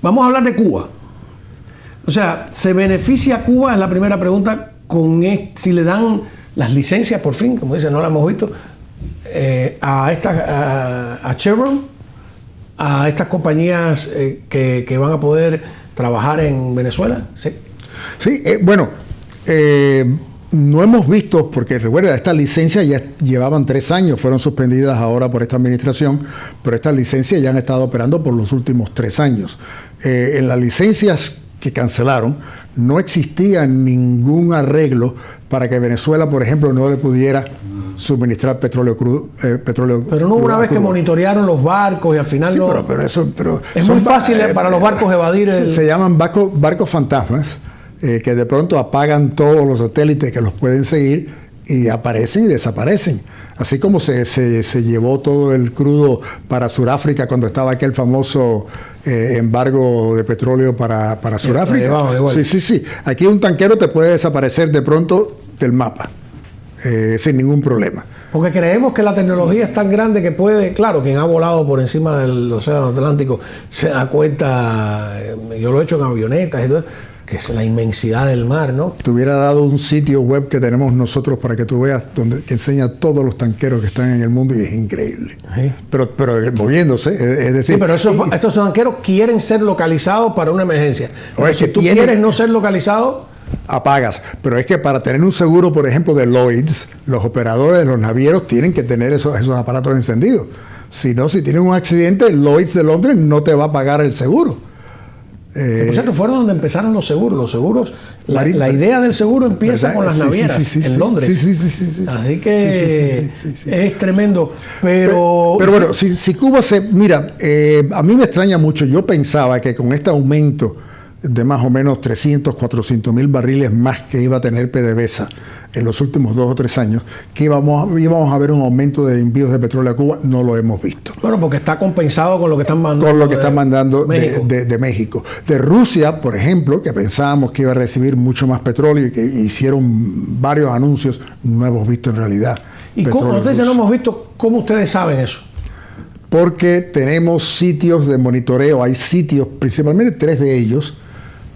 vamos a hablar de Cuba. O sea, ¿se beneficia a Cuba? Es la primera pregunta. Si le dan las licencias, por fin, como dicen, no la hemos visto, a Chevron, a estas compañías que van a poder trabajar en Venezuela. Sí, sí, bueno, no hemos visto, porque recuerda, estas licencias ya llevaban 3 años, fueron suspendidas ahora por esta administración, pero estas licencias ya han estado operando por los últimos 3 años. En las licencias que cancelaron, no existía ningún arreglo para que Venezuela, por ejemplo, no le pudiera suministrar petróleo crudo. Pero no hubo una vez que monitorearon los barcos y al final sí, no... pero es muy fácil para los barcos evadir el... Se llaman barcos fantasmas, que de pronto apagan todos los satélites que los pueden seguir y aparecen y desaparecen. Así como se llevó todo el crudo para Sudáfrica cuando estaba aquel famoso embargo de petróleo para Sudáfrica. Sí. Aquí un tanquero te puede desaparecer de pronto del mapa, sin ningún problema. Porque creemos que la tecnología es tan grande que puede, claro, quien ha volado por encima del océano Atlántico se da cuenta, yo lo he hecho en avionetas y todo, que es la inmensidad del mar, ¿no? Te hubiera dado un sitio web que tenemos nosotros para que tú veas, que enseña todos los tanqueros que están en el mundo y es increíble. Sí. Pero moviéndose, es decir... Sí, pero estos tanqueros quieren ser localizados para una emergencia. Pero si tú quieres no ser localizado... apagas. Pero es que para tener un seguro, por ejemplo, de Lloyds, los operadores de los navieros tienen que tener esos aparatos encendidos. Si no, si tienen un accidente, Lloyds de Londres no te va a pagar el seguro. Por cierto, fueron donde empezaron los seguros. Los seguros, la idea del seguro empieza ¿verdad? Con las navieras en Londres. Sí. Así que es tremendo. Pero bueno, si Cuba se... Mira, a mí me extraña mucho. Yo pensaba que con este aumento de más o menos 300, 400 mil barriles más que iba a tener PDVSA en los últimos 2 o 3 años, que íbamos a ver un aumento de envíos de petróleo a Cuba. No lo hemos visto. Bueno, porque está compensado con lo que están mandando. Con lo que están mandando de México. De Rusia, por ejemplo, que pensábamos que iba a recibir mucho más petróleo y que hicieron varios anuncios, no hemos visto en realidad. ¿Y cómo ustedes no hemos visto? ¿Cómo ustedes saben eso? Porque tenemos sitios de monitoreo, hay sitios, principalmente 3 de ellos,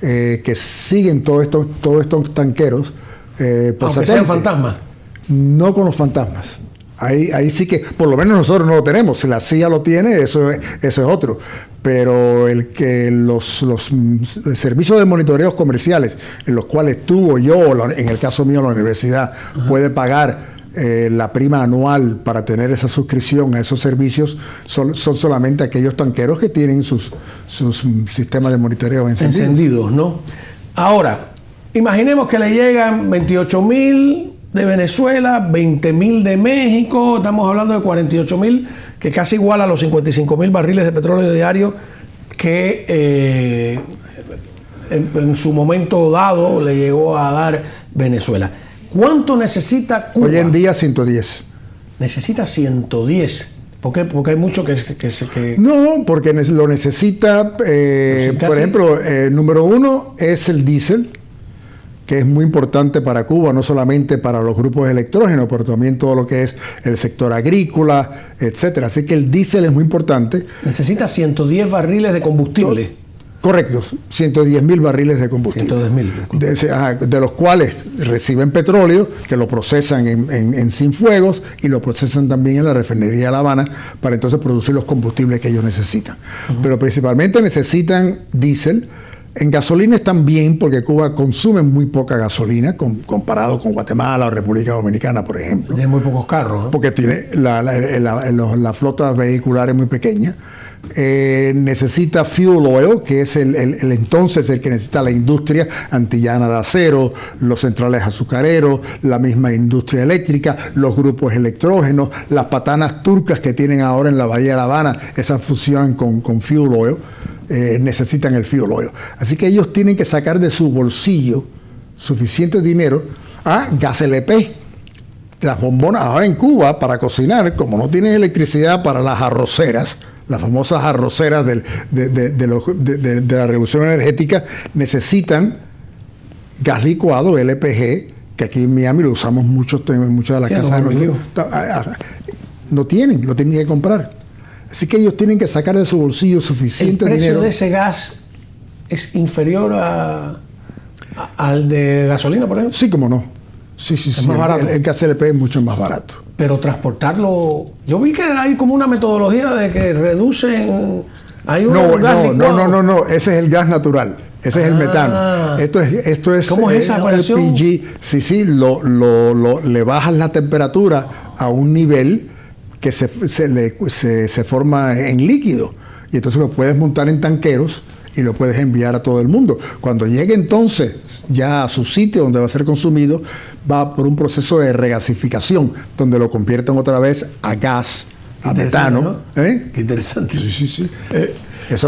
que siguen todos estos tanqueros por aunque sean fantasmas. No con los fantasmas. Ahí sí que, por lo menos nosotros no lo tenemos. Si la CIA lo tiene, eso es otro. Pero los servicios de monitoreos comerciales, en los cuales tú o yo, en el caso mío la universidad, puede pagar la prima anual para tener esa suscripción a esos servicios, son solamente aquellos tanqueros que tienen sus sistemas de monitoreo encendidos, ¿no? Ahora, imaginemos que le llegan 28.000 de Venezuela, 20.000 de México, estamos hablando de 48.000, que casi igual a los 55.000 barriles de petróleo diario que en su momento dado le llegó a dar Venezuela. ¿Cuánto necesita Cuba? Hoy en día 110. Necesita 110. ¿Por qué? Porque hay mucho que... No, porque lo necesita, por ejemplo, número 1 es el diésel, que es muy importante para Cuba, no solamente para los grupos electrógenos, pero también todo lo que es el sector agrícola, etcétera. Así que el diésel es muy importante. Necesita 110 barriles de combustible. Correcto, 110.000 barriles de combustible. 110.000. De los cuales reciben petróleo, que lo procesan en Cienfuegos y lo procesan también en la refinería de La Habana para entonces producir los combustibles que ellos necesitan. Pero principalmente necesitan diésel. En gasolina están bien porque Cuba consume muy poca gasolina comparado con Guatemala o República Dominicana, por ejemplo. Tiene muy pocos carros, ¿no? Porque tiene la flota vehicular es muy pequeña. Necesita fuel oil, que es el que necesita la industria antillana de acero, los centrales azucareros, la misma industria eléctrica, los grupos electrógenos, las patanas turcas que tienen ahora en la Bahía de La Habana, esa fusión con fuel oil, necesitan el fuel oil. Así que ellos tienen que sacar de su bolsillo suficiente dinero a gas LP. Las bombonas ahora en Cuba para cocinar, como no tienen electricidad para las arroceras, las famosas arroceras de la revolución energética, necesitan gas licuado, LPG, que aquí en Miami lo usamos mucho en muchas de las casas. Lo tienen que comprar. Así que ellos tienen que sacar de su bolsillo suficiente dinero. El precio de ese gas es inferior al de gasolina, por ejemplo? Sí, como no. Sí. Es más barato. El gas LP es mucho más barato. Pero transportarlo... Yo vi que hay como una metodología de que reducen... Hay un gas licuado. No. Ese es el gas natural. Ese es el metano. Esto es ¿Cómo es esa operación? LPG. Sí, le bajas la temperatura a un nivel que se forma en líquido. Y entonces lo puedes montar en tanqueros y lo puedes enviar a todo el mundo. Cuando llegue entonces ya a su sitio donde va a ser consumido, va por un proceso de regasificación, donde lo convierten otra vez a gas, a metano. ¿No? Qué interesante. Sí.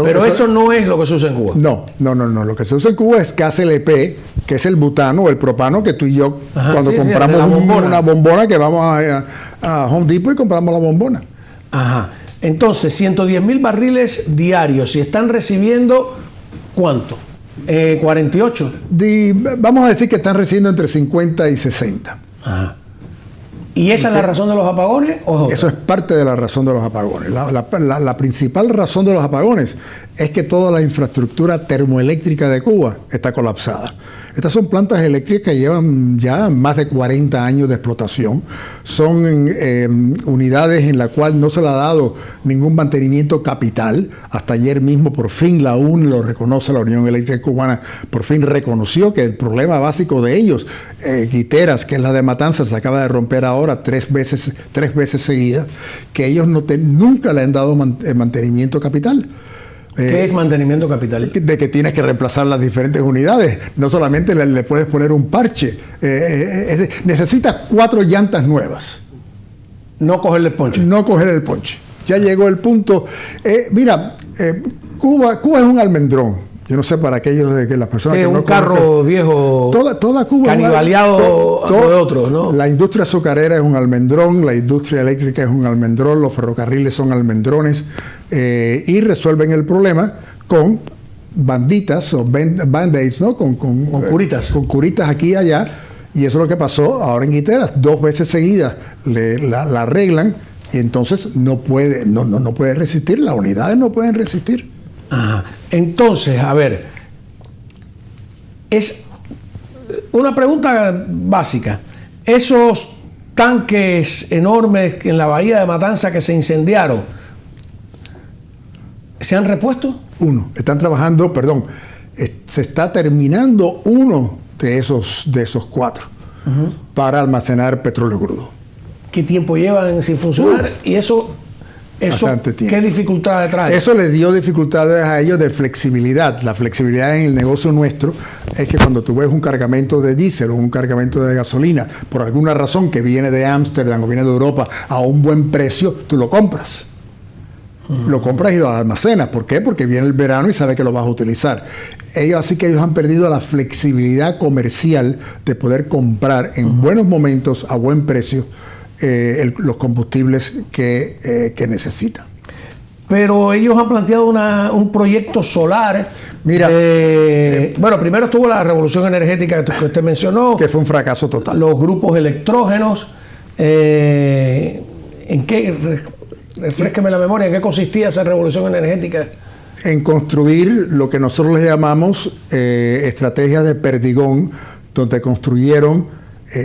Pero eso no es lo que se usa en Cuba. No. Lo que se usa en Cuba es gas LP, que es el butano o el propano que tú y yo, cuando compramos una bombona, que vamos a Home Depot y compramos la bombona. Ajá. Entonces, 110,000 barriles diarios. ¿Y están recibiendo cuánto? 48. Vamos a decir que están recibiendo entre 50 y 60. Ajá. ¿Y esa es la razón de los apagones? Eso es parte de la razón de los apagones. La principal razón de los apagones es que toda la infraestructura termoeléctrica de Cuba está colapsada. Estas son plantas eléctricas que llevan ya más de 40 años de explotación. Son unidades en las cuales no se le ha dado ningún mantenimiento capital. Hasta ayer mismo, por fin, la UNE lo reconoce, la Unión Eléctrica Cubana, por fin reconoció que el problema básico de ellos, Guiteras, que es la de Matanzas, se acaba de romper ahora tres veces seguidas, que ellos nunca le han dado mantenimiento capital. ¿Qué es mantenimiento capital? De que tienes que reemplazar las diferentes unidades. No solamente le puedes poner un parche. Necesitas 4 llantas nuevas. No cogerle el ponche. No coger el ponche. Ya llegó el punto. Cuba es un almendrón. Yo no sé para aquellos de que las personas... Sí, que un no carro conozcan, viejo toda Cuba canibaleado de otros, ¿no? La industria azucarera es un almendrón, la industria eléctrica es un almendrón, los ferrocarriles son almendrones, y resuelven el problema con banditas o band-aids, ¿no? Con curitas. Con curitas aquí y allá, y eso es lo que pasó ahora en Guiteras. 2 veces seguidas la arreglan y entonces no puede resistir, las unidades no pueden resistir. Ajá. Entonces, a ver, es una pregunta básica. Esos tanques enormes en la bahía de Matanza que se incendiaron, ¿se han repuesto? Están trabajando, se está terminando uno de esos 4 para almacenar petróleo crudo. ¿Qué tiempo llevan sin funcionar? Y eso ¿qué dificultades trae? Eso le dio dificultades a ellos de flexibilidad. La flexibilidad en el negocio nuestro es que cuando tú ves un cargamento de diésel o un cargamento de gasolina, por alguna razón que viene de Ámsterdam o viene de Europa a un buen precio, tú lo compras. Lo compras y lo almacenas. ¿Por qué? Porque viene el verano y sabes que lo vas a utilizar. Así que ellos han perdido la flexibilidad comercial de poder comprar en buenos momentos a buen precio los combustibles que necesitan. Pero ellos han planteado un proyecto solar. Mira, bueno, primero estuvo la revolución energética que usted mencionó, que fue un fracaso total. Los grupos electrógenos. ¿En qué? Refrésqueme la memoria. ¿En qué consistía esa revolución energética? En construir lo que nosotros le llamamos estrategias de perdigón, donde construyeron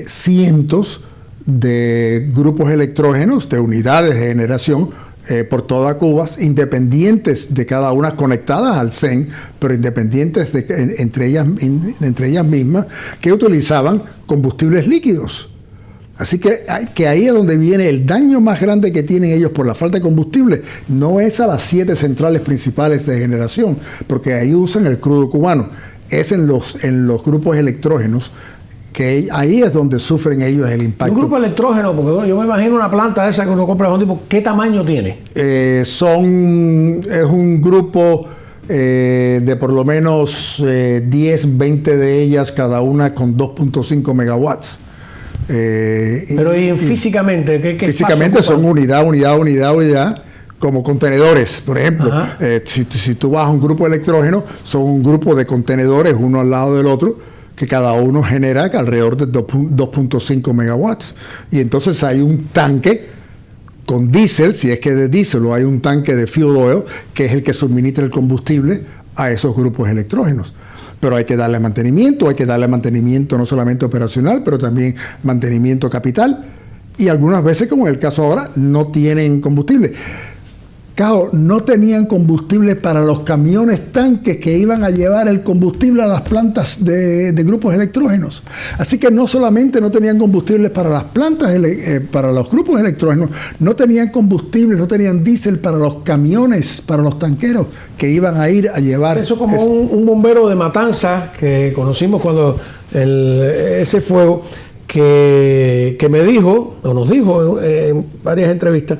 cientos de grupos electrógenos, de unidades de generación por toda Cuba, independientes de cada una, conectadas al CEN, pero independientes entre ellas mismas, que utilizaban combustibles líquidos. Así que ahí es donde viene el daño más grande que tienen ellos por la falta de combustible. No es a las 7 centrales principales de generación, porque ahí usan el crudo cubano. Es en los grupos electrógenos, que ahí es donde sufren ellos el impacto. Un grupo electrógeno, porque bueno, yo me imagino una planta esa que uno compra de un tipo, ¿qué tamaño tiene? Es un grupo de por lo menos 10, 20 de ellas, cada una con 2.5 megawatts. Pero físicamente, ¿qué físicamente son unidad, como contenedores, por ejemplo. Si tú vas a un grupo electrógeno, son un grupo de contenedores uno al lado del otro, que cada uno genera alrededor de 2.5 megawatts. Y entonces hay un tanque con diésel, si es que de diésel, o hay un tanque de fuel oil, que es el que suministra el combustible a esos grupos electrógenos. Pero hay que darle mantenimiento no solamente operacional, pero también mantenimiento capital. Y algunas veces, como en el caso ahora, no tienen combustible. Claro, no tenían combustible para los camiones tanques que iban a llevar el combustible a las plantas de grupos electrógenos. Así que no solamente no tenían combustible para las plantas, para los grupos electrógenos, no tenían combustible, no tenían diésel para los camiones, para los tanqueros que iban a ir a llevar. Eso como un bombero de Matanzas que conocimos cuando ese fuego, que me dijo, o nos dijo en varias entrevistas,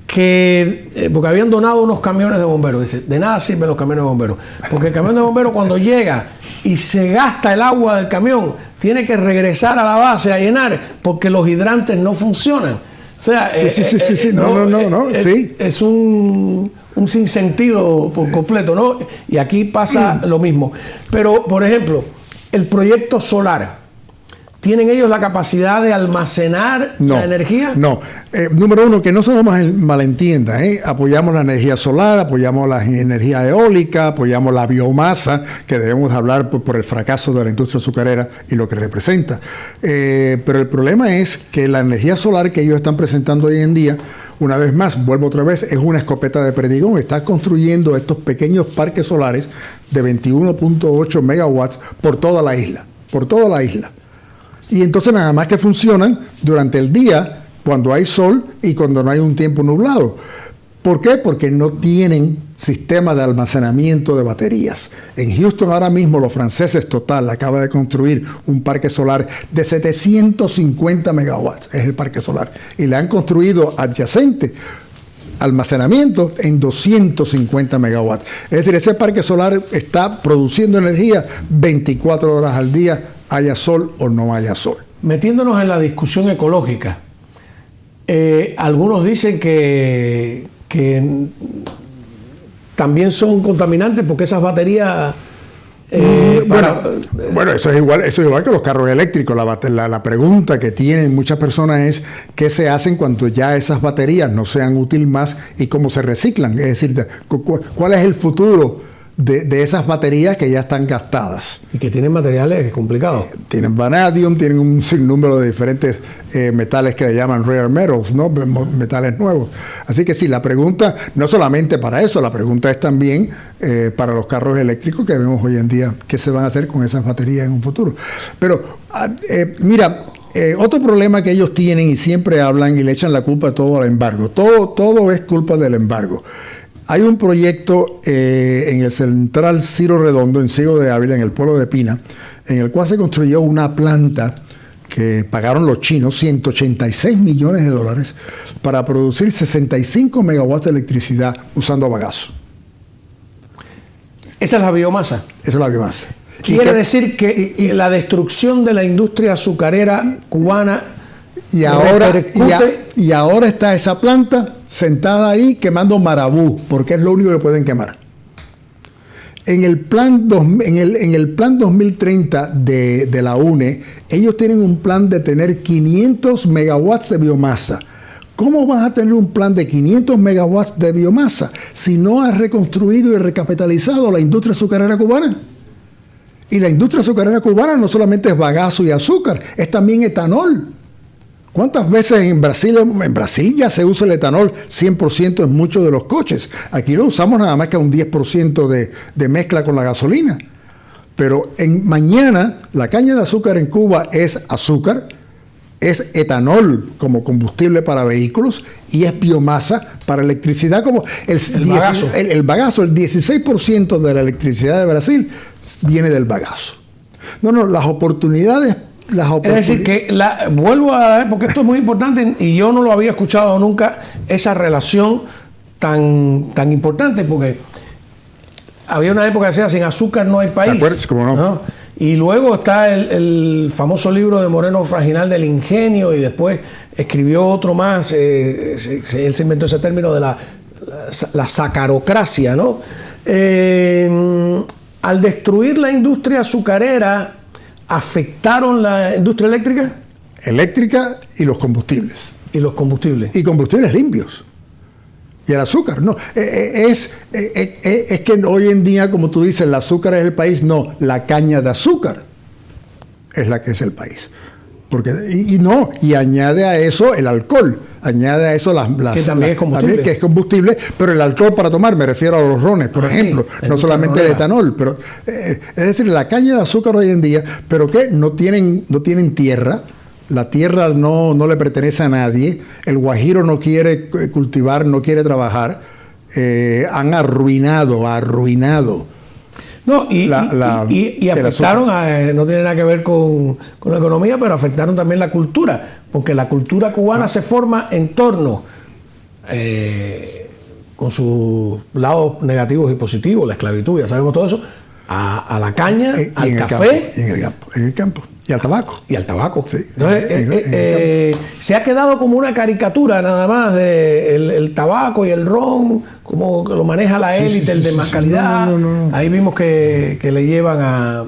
que porque habían donado unos camiones de bomberos. Dice, de nada sirven los camiones de bomberos, porque el camión de bomberos cuando llega y se gasta el agua del camión, tiene que regresar a la base a llenar porque los hidrantes no funcionan. O sea, es un sinsentido por completo, ¿no? Y aquí pasa lo mismo. Pero, por ejemplo, el proyecto solar, ¿tienen ellos la capacidad de almacenar la energía? No. Número uno, que no se nos malentienda. Apoyamos la energía solar, apoyamos la energía eólica, apoyamos la biomasa, que debemos hablar por el fracaso de la industria azucarera y lo que representa. Pero el problema es que la energía solar que ellos están presentando hoy en día, una vez más, vuelvo otra vez, es una escopeta de perdigón. Está construyendo estos pequeños parques solares de 21.8 megawatts por toda la isla. Y entonces nada más que funcionan durante el día, cuando hay sol y cuando no hay un tiempo nublado. ¿Por qué? Porque no tienen sistema de almacenamiento de baterías. En Houston ahora mismo los franceses Total acaba de construir un parque solar de 750 megawatts, es el parque solar. Y le han construido adyacente almacenamiento en 250 megawatts. Es decir, ese parque solar está produciendo energía 24 horas al día, haya sol o no haya sol. Metiéndonos en la discusión ecológica, algunos dicen que también son contaminantes porque esas baterías... Bueno, eso es igual que los carros eléctricos. La pregunta que tienen muchas personas es ¿qué se hacen cuando ya esas baterías no sean útiles más y cómo se reciclan? Es decir, ¿cuál es el futuro de esas baterías que ya están gastadas? Y que tienen materiales complicados. Tienen vanadium, tienen un sinnúmero de diferentes metales que le llaman rare metals, ¿no? Metales nuevos. Así que sí, la pregunta no solamente para eso, la pregunta es también para los carros eléctricos que vemos hoy en día, ¿qué se van a hacer con esas baterías en un futuro? Pero mira, otro problema que ellos tienen y siempre hablan y le echan la culpa a todo al embargo. Todo es culpa del embargo. Hay un proyecto en el Central Ciro Redondo, en Ciego de Ávila, en el pueblo de Pina, en el cual se construyó una planta que pagaron los chinos $186 millones para producir 65 megawatts de electricidad usando bagazo. ¿Esa es la biomasa? Esa es la biomasa. Quiere decir que la destrucción de la industria azucarera cubana... Y ahora está esa planta sentada ahí quemando marabú, porque es lo único que pueden quemar. En el plan 2030 de la UNE, ellos tienen un plan de tener 500 megawatts de biomasa. ¿Cómo vas a tener un plan de 500 megawatts de biomasa si no has reconstruido y recapitalizado la industria azucarera cubana? Y la industria azucarera cubana no solamente es bagazo y azúcar, es también etanol. ¿Cuántas veces en Brasil ya se usa el etanol 100% en muchos de los coches? Aquí lo usamos nada más que a un 10% de mezcla con la gasolina. Pero mañana la caña de azúcar en Cuba es azúcar, es etanol como combustible para vehículos y es biomasa para electricidad como el bagazo. El bagazo, el 16% de la electricidad de Brasil viene del bagazo. Las oportunidades... Es decir, que vuelvo a ver, porque esto es muy importante y yo no lo había escuchado nunca, esa relación tan importante, porque había una época que decía, sin azúcar no hay país. ¿Te acuerdas? ¿Cómo no? ¿No? Y luego está el famoso libro de Moreno Fraginal del ingenio, y después escribió otro más, él se inventó ese término de la sacarocracia, ¿no? Al destruir la industria azucarera, ¿afectaron la industria eléctrica? Eléctrica y los combustibles. Y los combustibles. Y combustibles limpios. Y el azúcar, no. Es que hoy en día, como tú dices, el azúcar es el país. No, la caña de azúcar es la que es el país. Porque, y añade a eso el alcohol. Añade a eso que también es combustible. También que es combustible, pero el alcohol para tomar, me refiero a los rones, por ejemplo, sí, no solamente el etanol. Pero, es decir, la caña de azúcar hoy en día, ¿pero qué? No tienen tierra. La tierra no le pertenece a nadie. El guajiro no quiere cultivar, no quiere trabajar. Han arruinado. No, y afectaron, no tiene nada que ver con la economía, pero afectaron también la cultura, porque la cultura cubana se forma en torno, con sus lados negativos y positivos, la esclavitud, ya sabemos todo eso, a la caña, al café. En el campo. Y al tabaco. Y al tabaco. Sí. Entonces, se ha quedado como una caricatura nada más de el tabaco y el ron, como que lo maneja la élite, el de más calidad. No. Ahí vimos que le llevan a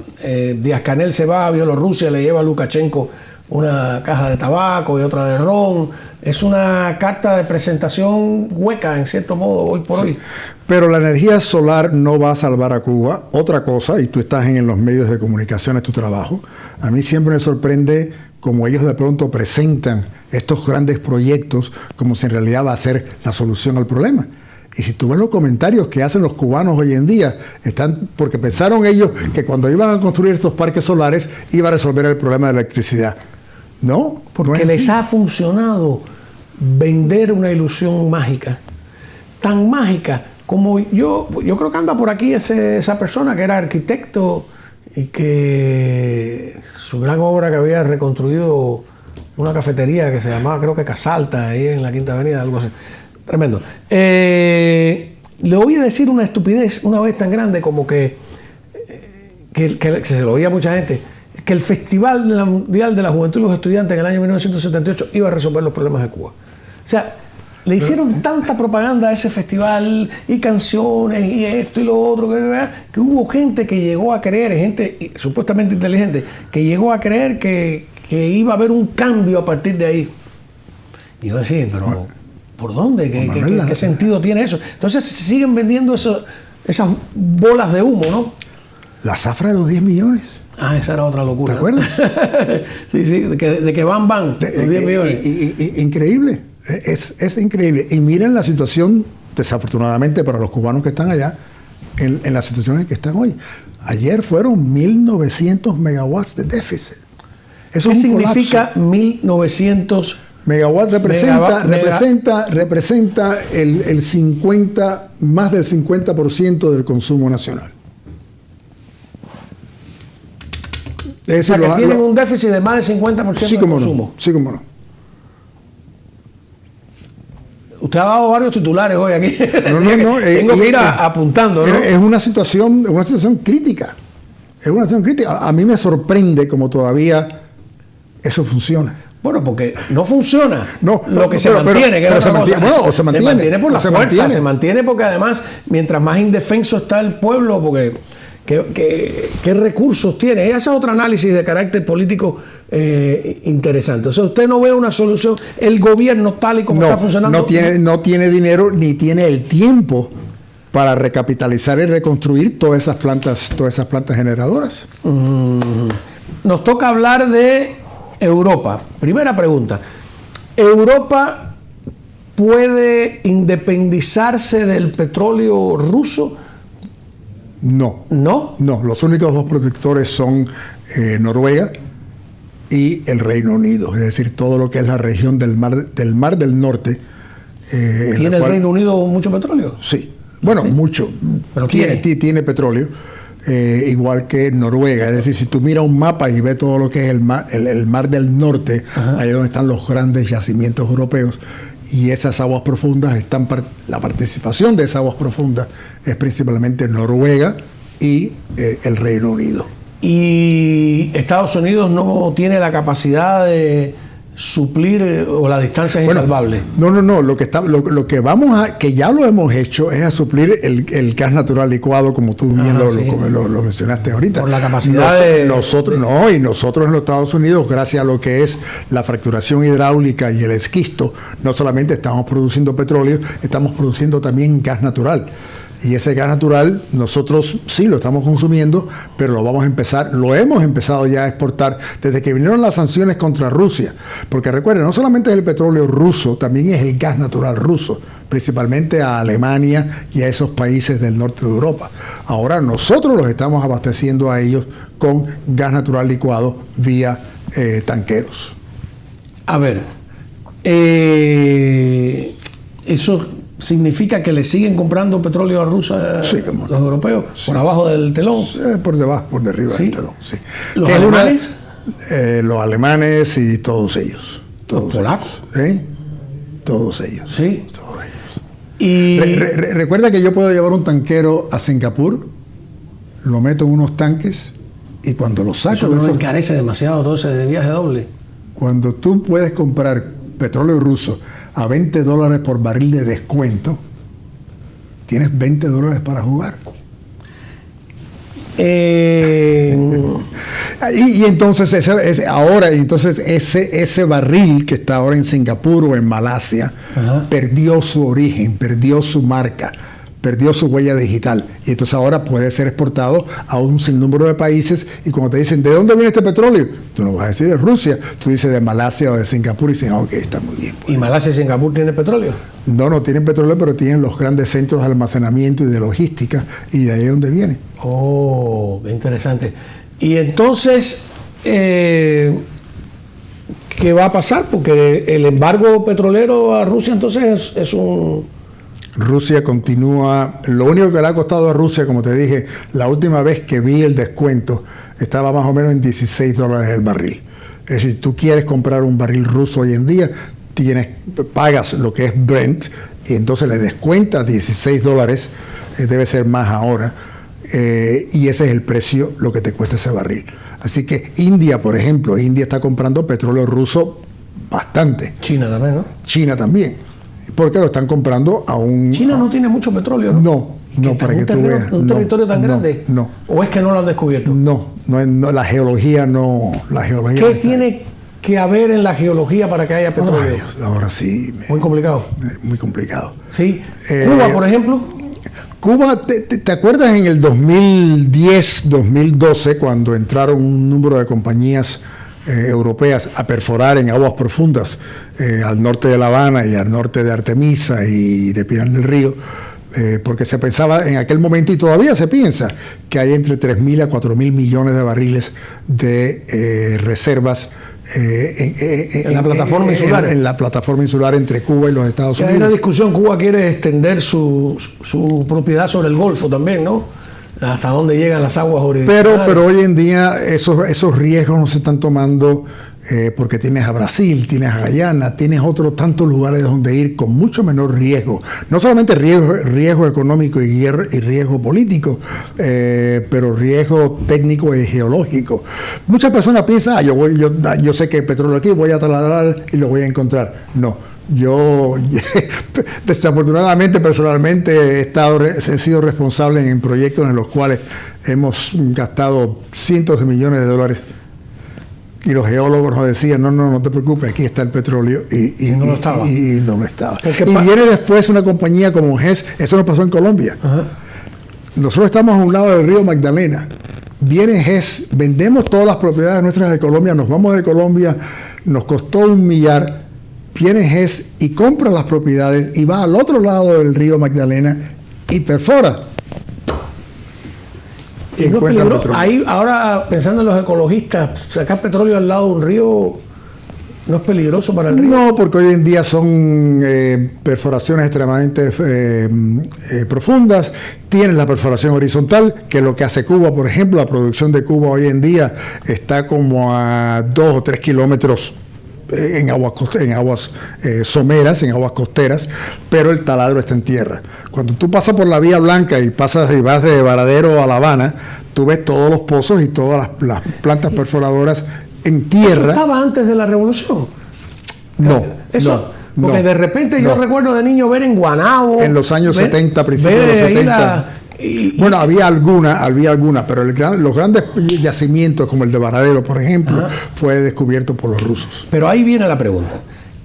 Díaz-Canel se va a Bielorrusia, le lleva a Lukashenko una caja de tabaco y otra de ron. Es una carta de presentación hueca, en cierto modo, hoy por hoy. Pero la energía solar no va a salvar a Cuba. Otra cosa, y tú estás en los medios de comunicación, es tu trabajo. A mí siempre me sorprende cómo ellos de pronto presentan estos grandes proyectos como si en realidad va a ser la solución al problema. Y si tú ves los comentarios que hacen los cubanos hoy en día, están porque pensaron ellos que cuando iban a construir estos parques solares iba a resolver el problema de la electricidad. No, porque les ha funcionado vender una ilusión mágica, tan mágica como yo creo que anda por aquí esa persona que era arquitecto y que su gran obra que había reconstruido una cafetería que se llamaba, creo que Casalta, ahí en la Quinta Avenida, algo así. Tremendo. Le oí decir una estupidez una vez tan grande como que se lo oía a mucha gente, que el Festival Mundial de la Juventud y los Estudiantes en el año 1978 iba a resolver los problemas de Cuba. O sea, le hicieron tanta propaganda a ese festival y canciones y esto y lo otro, que hubo gente que llegó a creer, gente supuestamente inteligente, que llegó a creer que iba a haber un cambio a partir de ahí. Y yo decía, pero ¿por dónde? ¿Qué sentido tiene eso? Entonces se siguen vendiendo esas bolas de humo, ¿no? La zafra de los 10 millones. Esa era otra locura. ¿Te acuerdas? Sí, de que van, los 10 millones. Increíble. Es increíble. Y miren la situación, desafortunadamente para los cubanos que están allá, en la situación en que están hoy. Ayer fueron 1.900 megawatts de déficit. Eso ¿Qué significa 1.900 megawatts? Representa el 50, más del 50% del consumo nacional. Es decir, tienen un déficit de más del 50% del consumo. Sí, cómo no. Usted ha dado varios titulares hoy aquí. No. Tengo que ir apuntando, ¿no? Es una situación crítica. Es una situación crítica. A mí me sorprende cómo todavía eso funciona. Bueno, porque no funciona. Se mantiene por la fuerza. Se mantiene porque además, mientras más indefenso está el pueblo, porque ¿qué recursos tiene? Ese es otro análisis de carácter político interesante. O sea, usted no ve una solución. El gobierno tal y como está funcionando. No tiene dinero ni tiene el tiempo para recapitalizar y reconstruir todas esas plantas generadoras. Nos toca hablar de Europa. Primera pregunta. ¿Europa puede independizarse del petróleo ruso? No. Los únicos dos productores son Noruega y el Reino Unido, es decir, todo lo que es la región del Mar del Norte. ¿Tiene el Reino Unido mucho petróleo? Sí, bueno, ¿sí? Mucho. Pero tiene petróleo, igual que Noruega. Es decir, si tú miras un mapa y ves todo lo que es el Mar del Norte, ahí es donde están los grandes yacimientos europeos. Y esas aguas profundas la participación de esas aguas profundas es principalmente Noruega y el Reino Unido. ¿Y Estados Unidos no tiene la capacidad de suplir o la distancia es insalvable. No. Lo que que ya lo hemos hecho es a suplir el gas natural licuado, como tú bien lo mencionaste ahorita. Por la capacidad nosotros en los Estados Unidos, gracias a lo que es la fracturación hidráulica y el esquisto, no solamente estamos produciendo petróleo, estamos produciendo también gas natural. Y ese gas natural nosotros sí lo estamos consumiendo, pero lo hemos empezado ya a exportar desde que vinieron las sanciones contra Rusia. Porque recuerden, no solamente es el petróleo ruso, también es el gas natural ruso, principalmente a Alemania y a esos países del norte de Europa. Ahora nosotros los estamos abasteciendo a ellos con gas natural licuado vía tanqueros. A ver, eso significa que le siguen comprando petróleo a Rusia los europeos, por abajo del telón. Por debajo, por arriba del telón, sí. ¿Los alemanes? Los alemanes y todos ellos. ¿Los polacos? Todos ellos. Sí. Todos ellos. Y recuerda que yo puedo llevar un tanquero a Singapur, lo meto en unos tanques y cuando lo saco... Eso no encarece demasiado todo ese de viaje doble. Cuando tú puedes comprar petróleo ruso a $20 por barril de descuento, tienes $20 para jugar. Y entonces ese barril que está ahora en Singapur o en Malasia, perdió su origen, perdió su marca, perdió su huella digital, y entonces ahora puede ser exportado a un sinnúmero de países. Y cuando te dicen ¿de dónde viene este petróleo?, tú no vas a decir de Rusia, tú dices de Malasia o de Singapur, y dicen ok, está muy bien. ¿Y Malasia y Singapur tienen petróleo? No tienen petróleo, pero tienen los grandes centros de almacenamiento y de logística, y de ahí es donde viene. Oh, qué interesante. Y entonces, ¿qué va a pasar? Porque el embargo petrolero a Rusia entonces es un... Rusia continúa. Lo único que le ha costado a Rusia, como te dije, la última vez que vi el descuento, estaba más o menos en $16 el barril. Es decir, si tú quieres comprar un barril ruso hoy en día, pagas lo que es Brent, y entonces le descuentas $16, debe ser más ahora, y ese es el precio, lo que te cuesta ese barril. Así que India, por ejemplo, India está comprando petróleo ruso bastante. China también, ¿no? China también. Porque lo están comprando a un... China no tiene mucho petróleo, ¿no? No, para que tú veas. ¿Un territorio tan grande? No. ¿O es que no lo han descubierto? No, la geología no... ¿Qué tiene que haber en la geología para que haya petróleo? Ay, ahora sí. Muy complicado. Muy complicado. Sí. Cuba, por ejemplo. Cuba, ¿te acuerdas en el 2010, 2012, cuando entraron un número de compañías europeas a perforar en aguas profundas al norte de La Habana y al norte de Artemisa y de Pinar del Río? Porque se pensaba en aquel momento, y todavía se piensa, que hay entre 3.000 a 4.000 millones de barriles de reservas en la plataforma insular. En la plataforma insular entre Cuba y los Estados Unidos. Hay una discusión, Cuba quiere extender su propiedad sobre el Golfo también, ¿no? Hasta dónde llegan las aguas jurisdiccionales. Pero hoy en día esos riesgos no se están tomando porque tienes a Brasil, tienes a Guyana, tienes otros tantos lugares donde ir con mucho menor riesgo. No solamente riesgo económico y riesgo político, pero riesgo técnico y geológico. Muchas personas piensan, yo sé que hay petróleo aquí, voy a taladrar y lo voy a encontrar. No. Yo, desafortunadamente, personalmente, he sido responsable en proyectos en los cuales hemos gastado cientos de millones de dólares, y los geólogos nos decían, no te preocupes, aquí está el petróleo, y no lo estaba. Y viene después una compañía como Hess, eso nos pasó en Colombia. Ajá. Nosotros estamos a un lado del río Magdalena, viene Hess, vendemos todas las propiedades nuestras de Colombia, nos vamos de Colombia, nos costó $1 millar. Viene Hess y compra las propiedades y va al otro lado del río Magdalena y perfora. Y encuentra petróleo. Ahí, ahora, pensando en los ecologistas, sacar petróleo al lado de un río no es peligroso para el río. No, porque hoy en día son perforaciones extremadamente profundas. Tienes la perforación horizontal, que es lo que hace Cuba, por ejemplo. La producción de Cuba hoy en día está como a 2 o 3 kilómetros en aguas someras, en aguas costeras, pero el taladro está en tierra. Cuando tú pasas por la Vía Blanca y vas de Varadero a La Habana, tú ves todos los pozos y todas las plantas perforadoras en tierra. ¿Eso estaba antes de la revolución? No. Eso, no, porque de repente yo recuerdo de niño ver en Guanabo. En los años 70, principios de los 70. Bueno, había alguna, pero los grandes yacimientos, como el de Varadero, por ejemplo, fue descubierto por los rusos. Pero ahí viene la pregunta.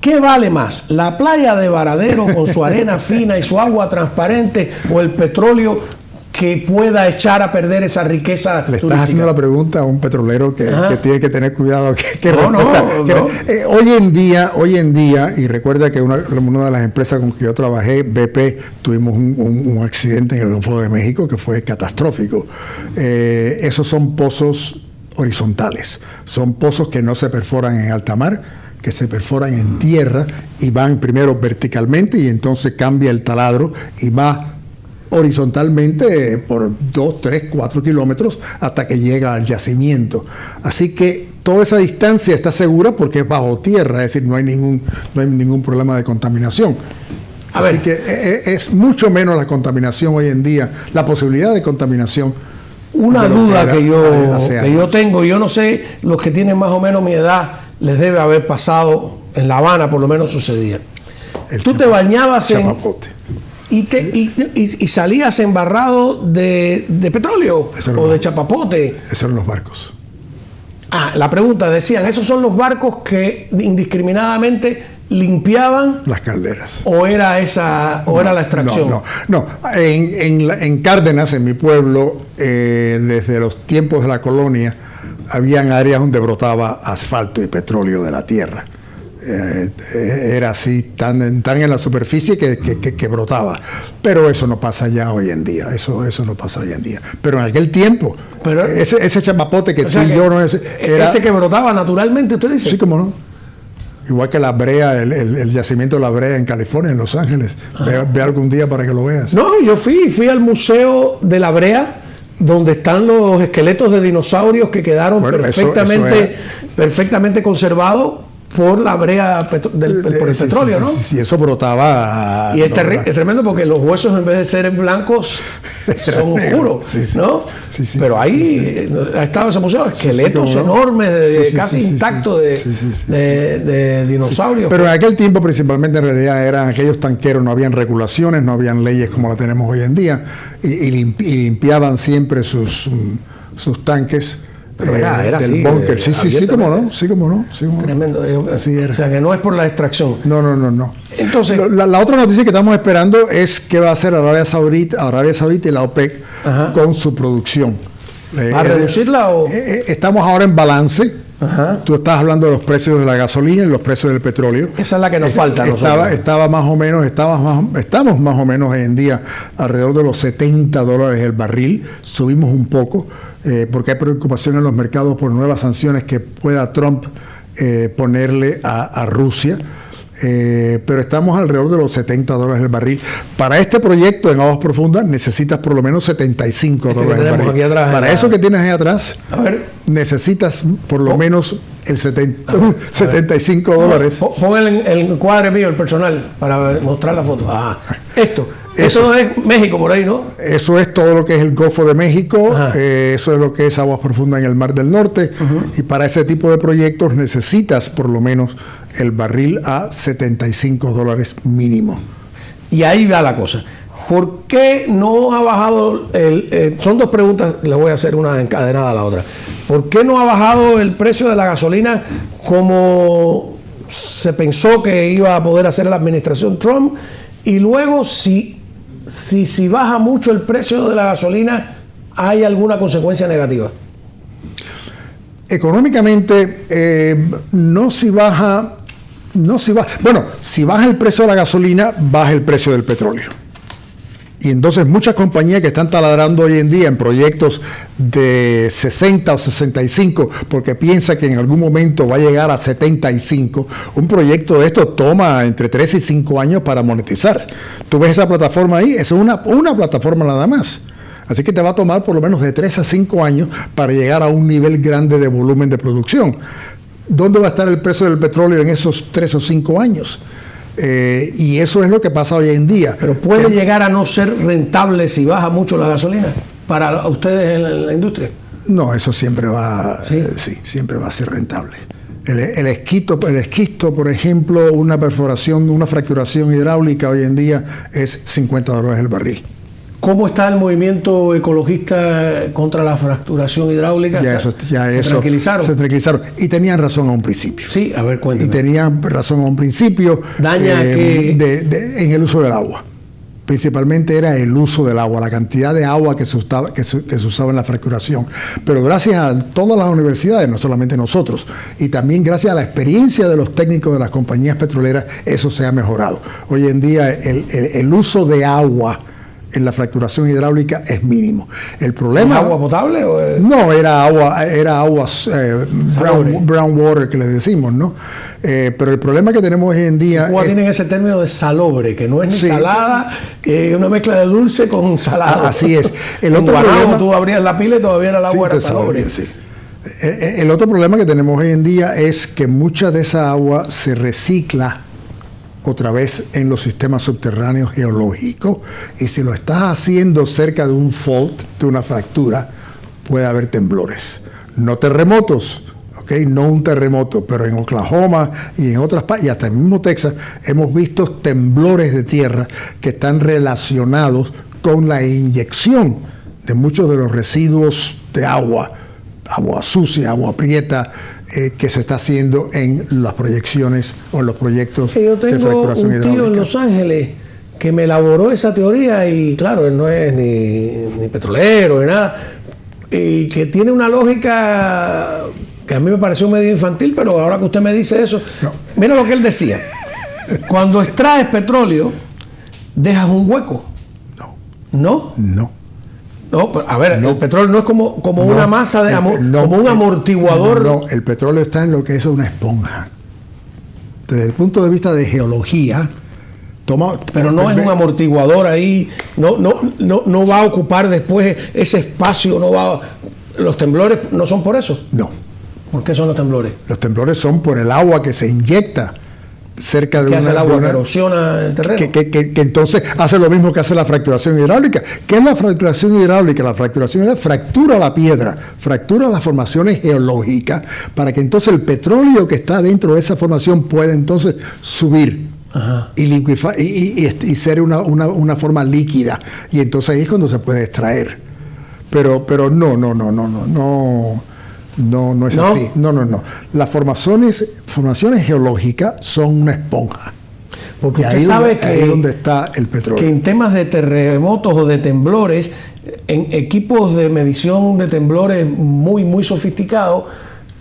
¿Qué vale más? ¿La playa de Varadero con su arena fina y su agua transparente o el petróleo que pueda echar a perder esa riqueza turística? Le estás haciendo la pregunta a un petrolero que tiene que tener cuidado. Hoy en día, y recuerda que una de las empresas con que yo trabajé, BP, tuvimos un accidente en el Golfo de México que fue catastrófico. Esos son pozos horizontales, son pozos que no se perforan en alta mar, que se perforan en tierra y van primero verticalmente y entonces cambia el taladro y va horizontalmente por 2, 3, 4 kilómetros hasta que llega al yacimiento. Así que toda esa distancia está segura porque es bajo tierra, es decir, no hay ningún problema de contaminación. Así que es mucho menos la contaminación hoy en día, la posibilidad de contaminación. Una duda que yo tengo, yo no sé, los que tienen más o menos mi edad, les debe haber pasado, en La Habana por lo menos sucedía. Tú te bañabas y salías embarrado de petróleo o de chapapote. Esos eran los barcos. La pregunta, decían, ¿esos son los barcos que indiscriminadamente limpiaban las calderas? ¿O era la extracción? No. En Cárdenas, en mi pueblo, desde los tiempos de la colonia, habían áreas donde brotaba asfalto y petróleo de la tierra. Era así, tan en la superficie que brotaba. Pero eso no pasa ya hoy en día. Eso no pasa hoy en día. Pero en aquel tiempo, ese chapapote que tú y yo no es. Ese que brotaba naturalmente, ¿usted dice? Sí, cómo no. Igual que la brea, el yacimiento de la brea en California, en Los Ángeles. Ve algún día para que lo veas. No, yo fui al museo de la brea, donde están los esqueletos de dinosaurios que quedaron perfectamente conservados por la brea por el petróleo, ¿no? Sí, eso brotaba. Y es tremendo porque los huesos, en vez de ser blancos, son oscuros, ¿no? Sí, pero ahí ha estado ese museo, esqueletos enormes, casi intactos de dinosaurios. Pero en aquel tiempo, principalmente, en realidad, eran aquellos tanqueros, no habían regulaciones, no habían leyes como la tenemos hoy en día, y limpiaban siempre sus tanques. Era del así, búnker. Sí, cómo no. Tremendo. Así era. O sea, que no es por la extracción. No. Entonces, la otra noticia que estamos esperando es qué va a hacer Arabia Saudita y la OPEC con su producción. ¿A reducirla o...? Estamos ahora en balance. Tú estás hablando de los precios de la gasolina y los precios del petróleo. Esa es la que nos falta. Estamos más o menos hoy en día alrededor de los $70 el barril. Subimos un poco porque hay preocupación en los mercados por nuevas sanciones que pueda Trump ponerle a Rusia. Pero estamos alrededor de los $70 el barril. Para este proyecto en aguas profundas necesitas por lo menos $75 el barril. Para eso que tienes ahí atrás, necesitas por lo menos el $75. Pon el cuadre mío, el personal, para mostrar la foto. Eso es México por ahí, ¿no? Eso es todo lo que es el Golfo de México, eso es lo que es aguas profundas en el Mar del Norte, y para ese tipo de proyectos necesitas por lo menos el barril a $75 mínimo. Y ahí va la cosa. ¿Por qué no ha bajado son dos preguntas, les voy a hacer una encadenada a la otra. ¿Por qué no ha bajado el precio de la gasolina como se pensó que iba a poder hacer la administración Trump? Y luego, si baja mucho el precio de la gasolina, ¿hay alguna consecuencia negativa? Económicamente, si baja el precio de la gasolina, baja el precio del petróleo. Y entonces muchas compañías que están taladrando hoy en día en proyectos de 60 o 65, porque piensa que en algún momento va a llegar a 75, un proyecto de esto toma entre 3 y 5 años para monetizar. Tú ves esa plataforma ahí, es una plataforma nada más. Así que te va a tomar por lo menos de 3 a 5 años para llegar a un nivel grande de volumen de producción. ¿Dónde va a estar el precio del petróleo en esos 3 o 5 años? Y eso es lo que pasa hoy en día. Pero puede llegar a no ser rentable si baja mucho la gasolina para ustedes en la industria. No, eso siempre va, siempre va a ser rentable. El esquisto, por ejemplo, una perforación, una fracturación hidráulica hoy en día es $50 el barril. ¿Cómo está el movimiento ecologista contra la fracturación hidráulica? ¿Se tranquilizaron? Se tranquilizaron. Y tenían razón a un principio. Sí, a ver, cuéntame. Y tenían razón a un principio. Daña en el uso del agua. Principalmente era el uso del agua, la cantidad de agua que se usaba en la fracturación. Pero gracias a todas las universidades, no solamente nosotros, y también gracias a la experiencia de los técnicos de las compañías petroleras, eso se ha mejorado. Hoy en día el uso de agua en la fracturación hidráulica es mínimo. El problema... ¿Agua potable? ¿O No, era agua brown water que le decimos, ¿no? Pero el problema que tenemos hoy en día... Cuba tienen ese término de salobre, que no es ni salada, que es una mezcla de dulce con salado. Así es. El otro problema, tú abrías la pila y todavía era el agua era salobre. Sí. El otro problema que tenemos hoy en día es que mucha de esa agua se recicla otra vez en los sistemas subterráneos geológicos, y si lo estás haciendo cerca de un fault, de una fractura, puede haber temblores. No terremotos, ¿okay? No un terremoto, pero en Oklahoma y en otras partes, y hasta en el mismo Texas, hemos visto temblores de tierra que están relacionados con la inyección de muchos de los residuos de agua sucia, agua prieta, que se está haciendo en las proyecciones o en los proyectos de fracturación hidráulica. Yo tengo un tío en Los Ángeles que me elaboró esa teoría, y claro, él no es ni petrolero ni nada, y que tiene una lógica que a mí me pareció medio infantil, pero ahora que usted me dice eso, mira lo que él decía. Cuando extraes petróleo, dejas un hueco. No. No, pero, a ver, el petróleo no es como una masa de como un amortiguador. No, el petróleo está en lo que es una esponja. Desde el punto de vista de geología, pero no es un amortiguador ahí, no va a ocupar después ese espacio, los temblores no son por eso. No. ¿Por qué son los temblores? Los temblores son por el agua que se inyecta cerca de una... ¿Qué hace el agua? Que erosiona el terreno. Que entonces hace lo mismo que hace la fracturación hidráulica. ¿Qué es la fracturación hidráulica? La fracturación hidráulica fractura la piedra, fractura las formaciones geológicas, para que entonces el petróleo que está dentro de esa formación pueda entonces subir. Ajá. Y ser una forma líquida. Y entonces ahí es cuando se puede extraer. Pero no es así. No. Las formaciones geológicas son una esponja. Porque usted sabe que ahí es donde está el petróleo. Que en temas de terremotos o de temblores, en equipos de medición de temblores muy, muy sofisticados,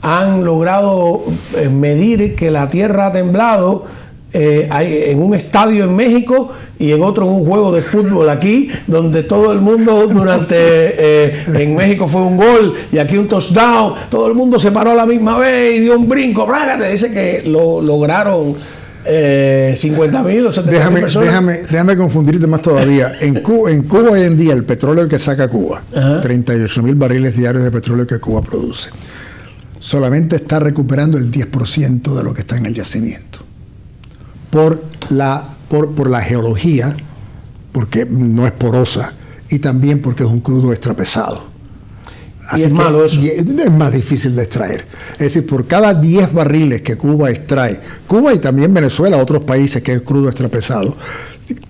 han logrado medir que la tierra ha temblado en un estadio en México y en otro en un juego de fútbol aquí, donde todo el mundo en México fue un gol y aquí un touchdown, todo el mundo se paró a la misma vez y dio un brinco. Te dice que lo lograron 50.000 o 70.000 personas. Déjame confundirte más todavía. En Cuba hoy en día el petróleo que saca Cuba, 38.000 barriles diarios de petróleo que Cuba produce, solamente está recuperando el 10% de lo que está en el yacimiento. Por la geología, porque no es porosa, y también porque es un crudo extrapesado. Así y es malo eso. Es más difícil de extraer. Es decir, por cada 10 barriles que Cuba extrae, Cuba y también Venezuela, otros países que es crudo extrapesado,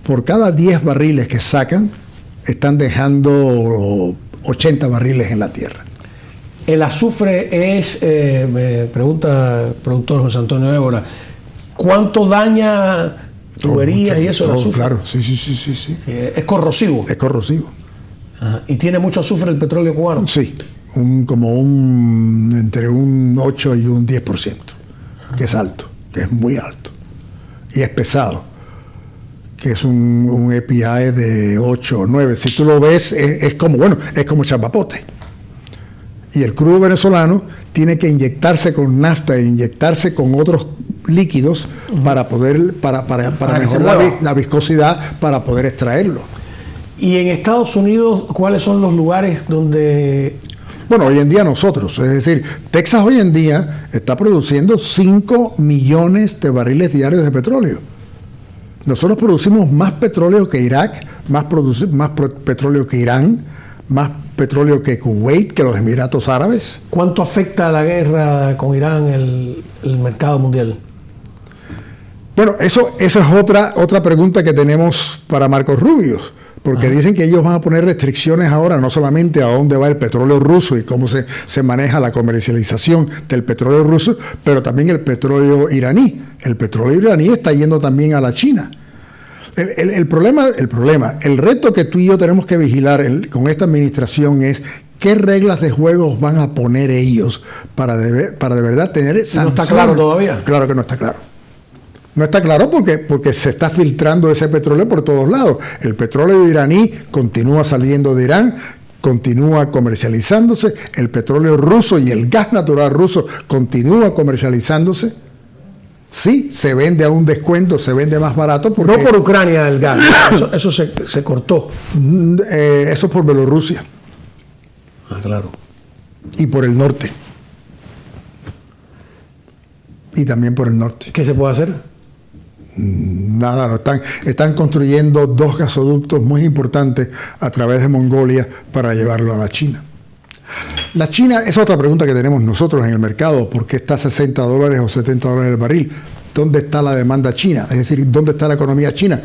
por cada 10 barriles que sacan, están dejando 80 barriles en la tierra. El azufre es, me pregunta el productor José Antonio Évora, ¿cuánto daña tuberías y eso? El azufre. Claro, sí. Es corrosivo. Es corrosivo. Ajá. ¿Y tiene mucho azufre el petróleo cubano? Sí, entre un 8 y un 10%, que es alto, que es muy alto. Y es pesado, que es un EPI de 8 o 9. Si tú lo ves, es como chapapote. Y el crudo venezolano tiene que inyectarse con nafta e inyectarse con otros líquidos para mejorar la viscosidad para poder extraerlo. ¿Y en Estados Unidos cuáles son los lugares donde...? Bueno, hoy en día nosotros, es decir, Texas hoy en día está produciendo 5 millones de barriles diarios de petróleo. Nosotros producimos más petróleo que Irak, más petróleo que Irán, más petróleo que Kuwait, que los Emiratos Árabes. ¿Cuánto afecta la guerra con Irán el mercado mundial? Bueno, eso es otra pregunta que tenemos para Marcos Rubio, porque dicen que ellos van a poner restricciones ahora no solamente a dónde va el petróleo ruso y cómo se maneja la comercialización del petróleo ruso, pero también el petróleo iraní. El petróleo iraní está yendo también a la China. El reto que tú y yo tenemos que vigilar con esta administración es qué reglas de juego van a poner ellos para de verdad tener sanciones. ¿No está claro todavía? Claro que no está claro. No está claro porque se está filtrando ese petróleo por todos lados. El petróleo iraní continúa saliendo de Irán, continúa comercializándose. El petróleo ruso y el gas natural ruso continúa comercializándose. Sí, se vende a un descuento, se vende más barato. Porque, no por Ucrania el gas, eso se cortó. Eso por Bielorrusia. Ah, claro. Y por el norte. Y también por el norte. ¿Qué se puede hacer? Nada, están construyendo 2 gasoductos muy importantes a través de Mongolia para llevarlo a la China. La China es otra pregunta que tenemos nosotros en el mercado. ¿Por qué está a $60 o $70 el barril? ¿Dónde está la demanda china? Es decir, ¿dónde está la economía china?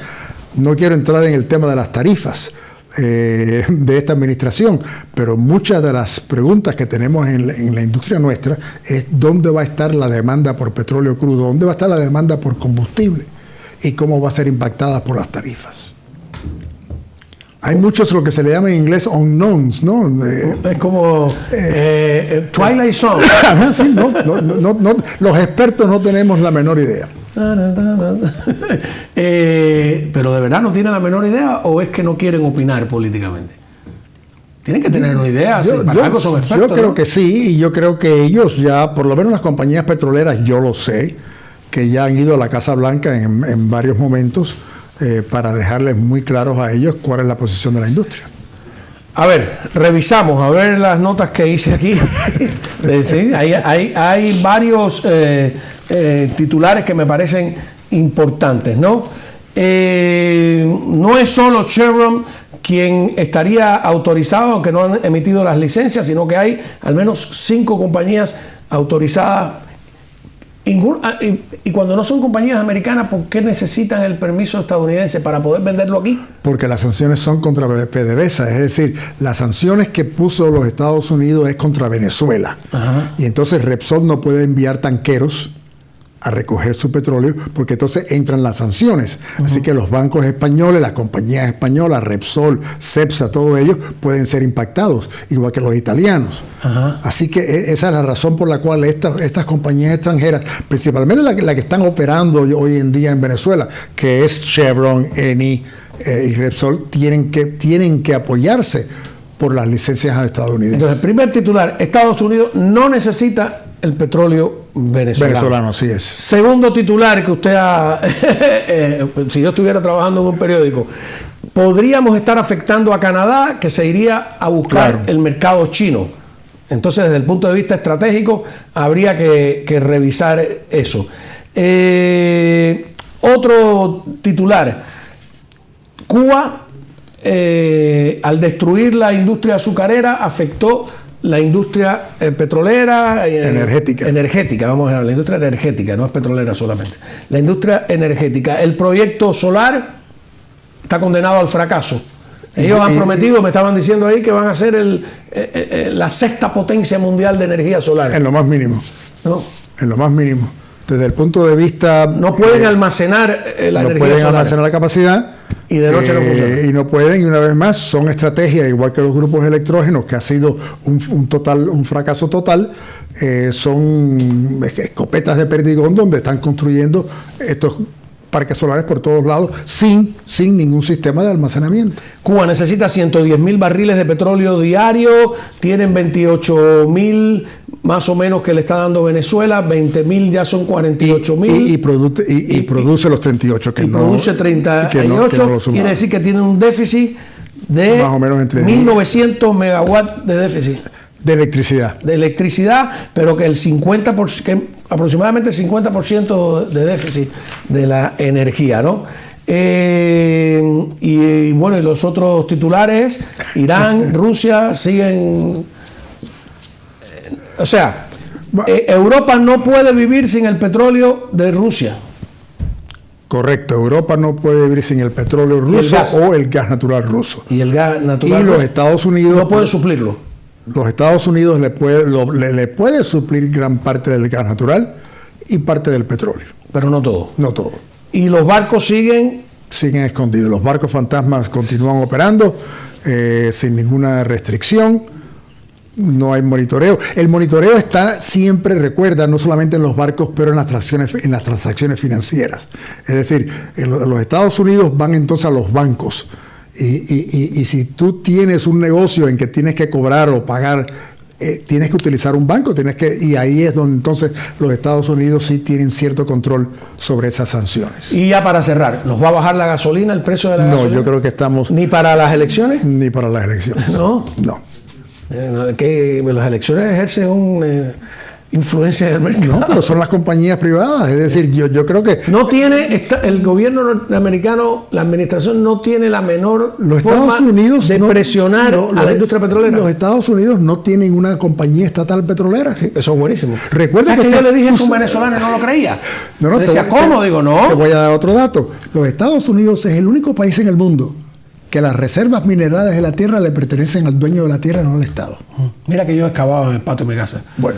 No quiero entrar en el tema de las tarifas de esta administración, pero muchas de las preguntas que tenemos en la industria nuestra es dónde va a estar la demanda por petróleo crudo, dónde va a estar la demanda por combustible y cómo va a ser impactada por las tarifas. Hay muchos, lo que se le llama en inglés unknowns, ¿no? Es como Twilight Zone. Sí, no, los expertos no tenemos la menor idea. Pero de verdad no tienen la menor idea, o es que no quieren opinar políticamente. Tienen que tener una idea. Para algo son expertos. Yo creo que sí, y yo creo que ellos ya, por lo menos las compañías petroleras, yo lo sé, que ya han ido a la Casa Blanca en varios momentos para dejarles muy claros a ellos cuál es la posición de la industria. A ver, revisamos, a ver las notas que hice aquí. Sí, hay varios titulares que me parecen importantes, ¿no? No es solo Chevron quien estaría autorizado, aunque no han emitido las licencias, sino que hay al menos 5 compañías autorizadas. Y cuando no son compañías americanas, ¿por qué necesitan el permiso estadounidense para poder venderlo aquí? Porque las sanciones son contra PDVSA, es decir, las sanciones que puso los Estados Unidos es contra Venezuela. Ajá. Y entonces Repsol no puede enviar tanqueros a recoger su petróleo, porque entonces entran las sanciones. Uh-huh. Así que los bancos españoles, las compañías españolas, Repsol, Cepsa, todos ellos pueden ser impactados, igual que los italianos. Uh-huh. Así que esa es la razón por la cual estas compañías extranjeras, principalmente la que están operando hoy en día en Venezuela, que es Chevron, Eni y Repsol, tienen que apoyarse por las licencias estadounidenses. Entonces, primer titular, Estados Unidos no necesita el petróleo venezolano. Sí es. Segundo titular que usted si yo estuviera trabajando en un periódico, podríamos estar afectando a Canadá, que se iría a buscar el mercado chino. Entonces, desde el punto de vista estratégico, habría que revisar eso. Otro titular, Cuba, al destruir la industria azucarera, afectó la industria petrolera, energética, vamos a ver, la industria energética, no es petrolera solamente, la industria energética. El proyecto solar está condenado al fracaso. Ellos han prometido, me estaban diciendo ahí, que van a ser la 6ª potencia mundial de energía solar. En lo más mínimo. ¿No? En lo más mínimo. Desde el punto de vista... No pueden almacenar la energía solar. No pueden almacenar la capacidad. Y de noche no funciona. Y no pueden, y una vez más, son estrategias, igual que los grupos electrógenos, que ha sido un fracaso total. Son escopetas de perdigón donde están construyendo estos parques solares por todos lados sin ningún sistema de almacenamiento. Cuba necesita 110,000 barriles de petróleo diario, tienen 28,000 más o menos que le está dando Venezuela, 20,000 ya son 48,000. Y produce los 38 que no. Produce 38, quiere decir que tiene un déficit de más o menos entre 1.900 megawatts de déficit. De electricidad. De electricidad, pero que aproximadamente el 50% de déficit de la energía, ¿no? Y bueno, y los otros titulares, Irán, Rusia, siguen... O sea, Europa no puede vivir sin el petróleo de Rusia. Correcto, Europa no puede vivir sin el petróleo ruso o el gas natural ruso. Y el gas natural ruso. Y los Estados Unidos no pueden suplirlo. Los Estados Unidos le puede suplir gran parte del gas natural y parte del petróleo. Pero no todo. No todo. Y los barcos siguen escondidos. Los barcos fantasmas continúan operando sin ninguna restricción. No hay monitoreo. El monitoreo está siempre, recuerda, no solamente en los barcos, pero en las transacciones financieras. Es decir, los Estados Unidos van entonces a los bancos. Y si tú tienes un negocio en que tienes que cobrar o pagar, tienes que utilizar un banco, y ahí es donde entonces los Estados Unidos sí tienen cierto control sobre esas sanciones. Y ya para cerrar, ¿nos va a bajar la gasolina, el precio de la gasolina? No, yo creo que estamos... ¿Ni para las elecciones? Ni para las elecciones. ¿No? No. Que las elecciones ejercen una influencia en el mercado. No, pero son las compañías privadas. Es decir, yo creo que... No tiene... el gobierno norteamericano, la administración no tiene la menor forma de presionar a la industria petrolera. Los Estados Unidos no tienen una compañía estatal petrolera. Sí, eso es buenísimo. Recuerda que yo le dije a un venezolano y no lo creía. No, decía, ¿cómo? Digo, no. Te voy a dar otro dato. Los Estados Unidos es el único país en el mundo que las reservas minerales de la tierra le pertenecen al dueño de la tierra, no al Estado. Mira que yo he excavado en el patio de mi casa. Bueno.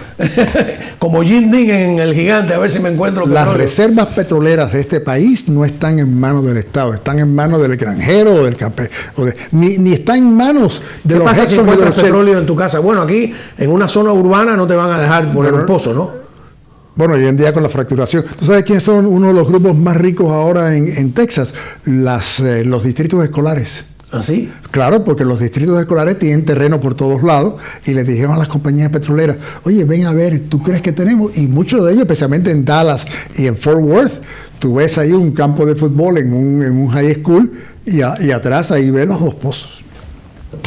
Como Jim Dean en El Gigante, a ver si me encuentro las petróleo. Reservas petroleras de este país no están en manos del Estado, están en manos del granjero o del ni están en manos de los... ¿Qué pasa si encuentras petróleo en tu casa? Bueno, aquí, en una zona urbana, no te van a dejar poner un pozo, ¿no? Bueno, hoy en día con la fracturación. ¿Tú sabes quiénes son uno de los grupos más ricos ahora en Texas? Los distritos escolares. ¿Ah, sí? Claro, porque los distritos escolares tienen terreno por todos lados y les dijeron a las compañías petroleras, oye, ven a ver, ¿tú crees que tenemos? Y muchos de ellos, especialmente en Dallas y en Fort Worth, tú ves ahí un campo de fútbol en un high school y atrás ahí ves los dos pozos.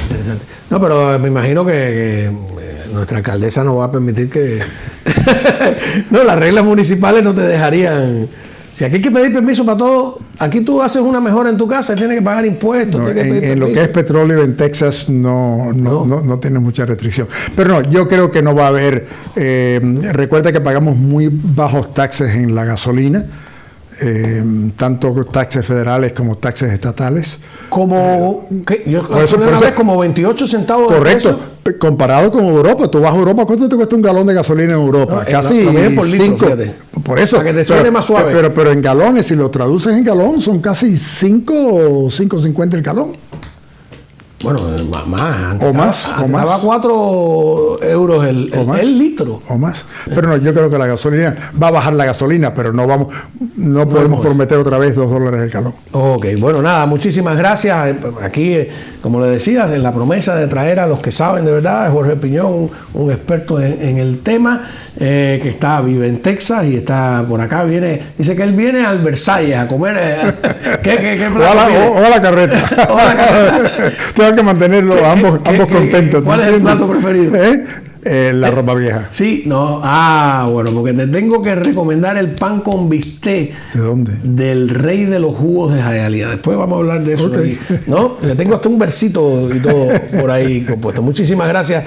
Interesante. No, pero me imagino que nuestra alcaldesa no va a permitir que... No, las reglas municipales no te dejarían... Si aquí hay que pedir permiso para todo, aquí tú haces una mejora en tu casa y tienes que pagar impuestos. No, en lo que es petróleo en Texas no tiene mucha restricción. Pero no, yo creo que no va a haber... recuerda que pagamos muy bajos taxes en la gasolina. Tanto taxes federales como taxes estatales. Como como 28 centavos. Correcto, comparado con Europa. Tú vas a Europa, ¿cuánto te cuesta un galón de gasolina en Europa? Casi por litro, 5. Por eso, para que te suene más suave. Pero en galones, si lo traduces en galón, son casi 5 o 5.50 el galón. Bueno, más. O más. Estaba 4 euros el litro. O más. Pero no, yo creo que la gasolina, va a bajar la gasolina, pero no podemos prometer otra vez $2 el galón. Ok, bueno, nada, muchísimas gracias. Aquí, como le decías, en la promesa de traer a los que saben de verdad, Jorge Piñón, un experto en el tema, que vive en Texas y está por acá, dice que él viene al Versalles a comer. ¿Qué o a la carreta. O a la carreta. Tengo que mantenerlos ambos contentos. ¿Cuál es el plato preferido? La ropa vieja. Sí, no. Bueno, porque te tengo que recomendar el pan con bistec. ¿De dónde? Del rey de los jugos de Hialeah. Después vamos a hablar de eso. Okay. ¿No? Le tengo hasta un versito y todo por ahí compuesto. Muchísimas gracias